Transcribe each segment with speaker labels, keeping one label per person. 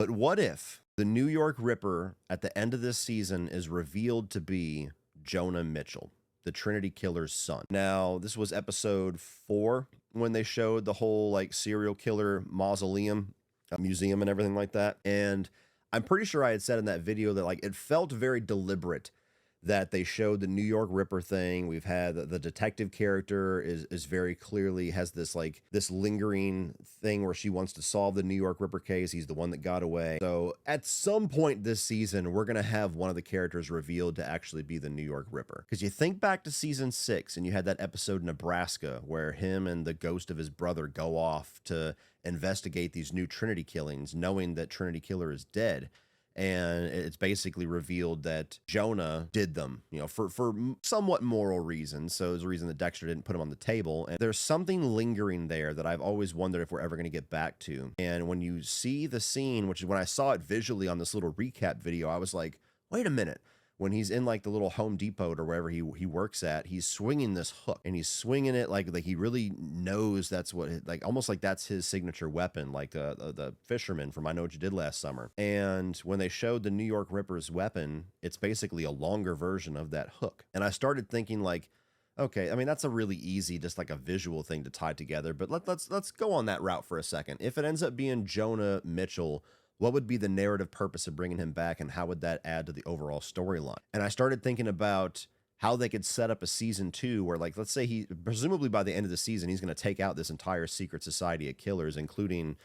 Speaker 1: But what if the New York Ripper at the end of this season is revealed to be Jonah Mitchell, the Trinity killer's son? Now, this was episode 4 when they showed the whole like serial killer mausoleum, museum and everything like that. And I'm pretty sure I had said in that video that like it felt very deliberate that they showed the New York Ripper thing. We've had the detective character is very clearly has this like this lingering thing where she wants to solve the New York Ripper case. He's the one that got away. So at some point this season, we're going to have one of the characters revealed to actually be the New York Ripper. Because you think back to season 6 and you had that episode Nebraska where him and the ghost of his brother go off to investigate these new Trinity killings, knowing that Trinity Killer is dead. And it's basically revealed that Jonah did them, you know, for somewhat moral reasons. So there's a reason that Dexter didn't put him on the table. And there's something lingering there that I've always wondered if we're ever going to get back to. And when you see the scene, which is when I saw it visually on this little recap video, I was like, wait a minute. When he's in like the little Home Depot or wherever he works at, he's swinging this hook and he's swinging it like he really knows that's what like almost like that's his signature weapon, like the fisherman from I Know What You Did Last Summer. And when they showed the New York Ripper's weapon, it's basically a longer version of that hook. And I started thinking like, okay, I mean that's a really easy, just like a visual thing to tie together. But let's go on that route for a second. If it ends up being Jonah Mitchell, what would be the narrative purpose of bringing him back, and how would that add to the overall storyline? And I started thinking about how they could set up a season 2 where, like, let's say he, presumably by the end of the season, he's going to take out this entire secret society of killers, including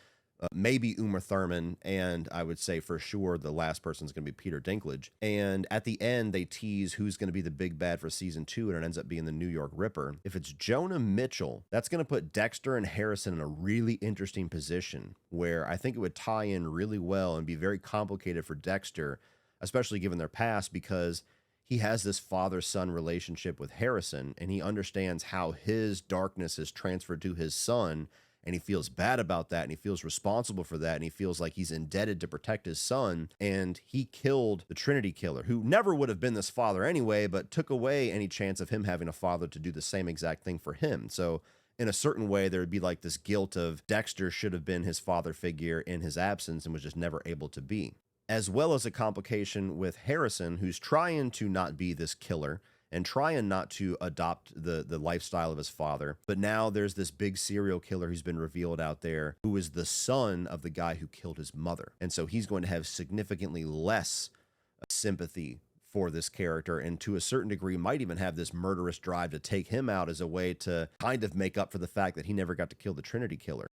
Speaker 1: maybe Uma Thurman, and I would say for sure the last person's going to be Peter Dinklage. And at the end, they tease who's going to be the big bad for season 2, and it ends up being the New York Ripper. If it's Jonah Mitchell, that's going to put Dexter and Harrison in a really interesting position where I think it would tie in really well and be very complicated for Dexter, especially given their past, because he has this father-son relationship with Harrison, and he understands how his darkness is transferred to his son. And he feels bad about that, and he feels responsible for that, and he feels like he's indebted to protect his son. And he killed the Trinity killer, who never would have been this father anyway, but took away any chance of him having a father to do the same exact thing for him. So in a certain way, there would be like this guilt of Dexter should have been his father figure in his absence and was just never able to be. As well as a complication with Harrison, who's trying to not be this killer and trying not to adopt the lifestyle of his father. But now there's this big serial killer who's been revealed out there who is the son of the guy who killed his mother. And so he's going to have significantly less sympathy for this character, and to a certain degree might even have this murderous drive to take him out as a way to kind of make up for the fact that he never got to kill the Trinity killer.